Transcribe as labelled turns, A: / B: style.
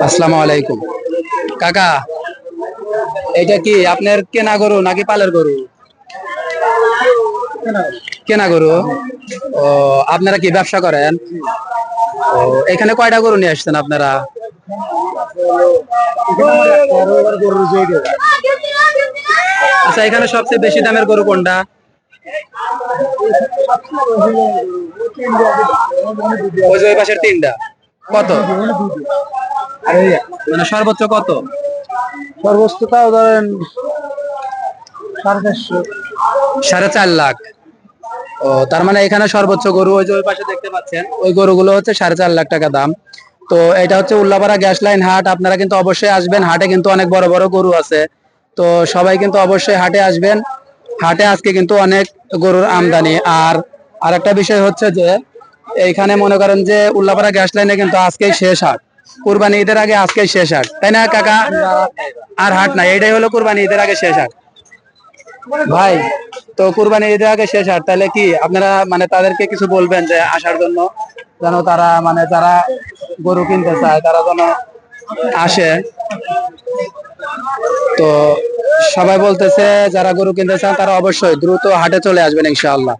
A: আসসালামু আলাইকুম কাকা, এটা কি আপনার কেনা গরু নাকি পালের গরু? কেনা গরু। ও, আপনারা কি ব্যবসা করেন? ও, এখানে কয়টা গরু নিয়ে আসছেন আপনারা? আচ্ছা, এখানে সবচেয়ে বেশি দামের গরু কোনটা? ওই যে ওই পাশের তিনটা। কত মানে সর্বোচ্চ কত?
B: সর্বোচ্চ তাও ধরেন 450।
A: 4.5 লাখ। ও, তার মানে এখানে সর্বোচ্চ গরু ওই যে ওই পাশে দেখতে পাচ্ছেন, ওই গরুগুলো হচ্ছে 4.5 লাখ টাকা দাম। তো এটা হচ্ছে উল্লাপাড়া গ্যাস লাইন হাট। আপনারা কিন্তু অবশ্যই আসবেন, হাটে কিন্তু অনেক বড় বড় গরু আছে। তো সবাই কিন্তু অবশ্যই হাটে আসবেন। হাটে আজকে কিন্তু অনেক গরুর আমদানি। আর আরেকটা বিষয় হচ্ছে যে এইখানে মনে করেন যে উল্লাপাড়া গ্যাস লাইনে কিন্তু আজকেই শেষ হাট। কুরবানি ঈদের আগে আজকেই শেষ হাট, তাই না কাকা? আর হাট নাই, এটাই হলো কুরবানি ঈদের আগে শেষ হাট। ভাই, তো কুরবানি ঈদের আগে শেষ হাট, তাহলে কি আপনারা মানে তাদেরকে কিছু বলবেন যে আসার জন্য, যেন তারা মানে যারা গরু কিনতে চায় তারা যেন আসে? তো সবাই বলতেছে যারা গরু কিনতে চান তারা অবশ্যই দ্রুত হাটে চলে আসবেন ইনশাআল্লাহ।